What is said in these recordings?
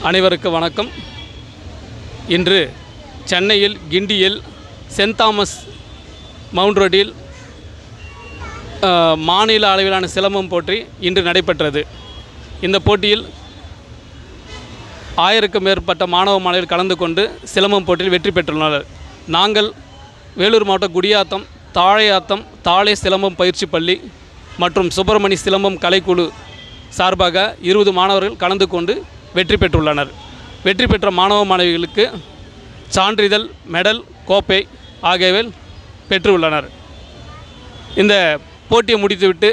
அனைவருக்கும் வணக்கம். இன்று சென்னையில் கிண்டியில் சென்ட் தாமஸ் மவுண்ட் ரோட்டில் மாநில அளவிலான சிலம்பம் போட்டி இன்று நடைபெற்றது. இந்த போட்டியில் 1000க்கும் மேற்பட்ட மாணவ மாணவிகள் கலந்து கொண்டு சிலம்பம் போட்டியில் வெற்றி பெற்றுள்ளனர். நாங்கள் வேலூர் மாவட்ட குடியாத்தம், தாழையாத்தம் தாளை சிலம்பம் பயிற்சி பள்ளி மற்றும் சுப்பிரமணி சிலம்பம் கலைக்குழு சார்பாக 20 மாணவர்கள் கலந்து கொண்டு வெற்றி பெற்றுள்ளனர். வெற்றி பெற்ற மாணவ மாணவிகளுக்கு சான்றிதழ், மெடல், கோப்பை ஆகியவை பெற்றுள்ளனர். இந்த போட்டியை முடித்துவிட்டு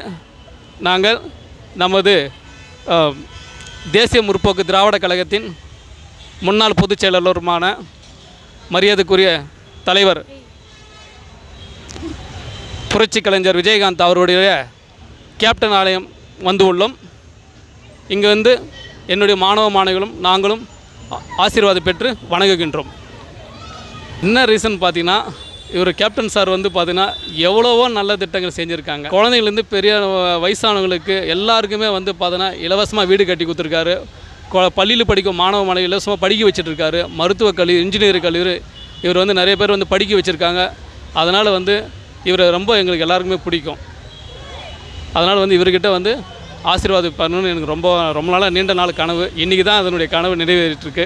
நாங்கள் நமது தேசிய முற்போக்கு திராவிட கழகத்தின் முன்னாள் பொதுச் செயலாளருமான மரியாதைக்குரிய தலைவர் புரட்சி கலைஞர் விஜயகாந்த் அவருடைய கேப்டன் ஆலயம் வந்து உள்ளோம். இங்கே வந்து என்னுடைய மாணவ மாணவிகளும் நாங்களும் ஆசீர்வாதம் பெற்று வணங்குகின்றோம். என்ன ரீசன் பார்த்தீங்கன்னா, இவர் கேப்டன் சார் வந்து பார்த்தீங்கன்னா எவ்வளவோ நல்ல திட்டங்கள் செஞ்சுருக்காங்க. குழந்தைங்கள்லேருந்து பெரிய வயசானவங்களுக்கு எல்லாருக்குமே வந்து பார்த்தீங்கன்னா இலவசமாக வீடு கட்டி கொடுத்துருக்காரு. பள்ளியில் படிக்கும் மாணவ மாணவி இலவசமாக படிக்க வச்சுட்ருக்காரு. மருத்துவக் கல்லூரி, இன்ஜினியரிங் கல்லூரி இவர் வந்து நிறைய பேர் வந்து படிக்க வச்சுருக்காங்க. அதனால் வந்து இவர் ரொம்ப எங்களுக்கு எல்லாருக்குமே பிடிக்கும். அதனால் வந்து இவர்கிட்ட வந்து ஆசீர்வாதம் பண்ணணும்னு எனக்கு ரொம்ப நாளாக நீண்ட நாள் கனவு. இன்றைக்கி தான் அதனுடைய கனவு நிறைவேறிட்டுருக்கு.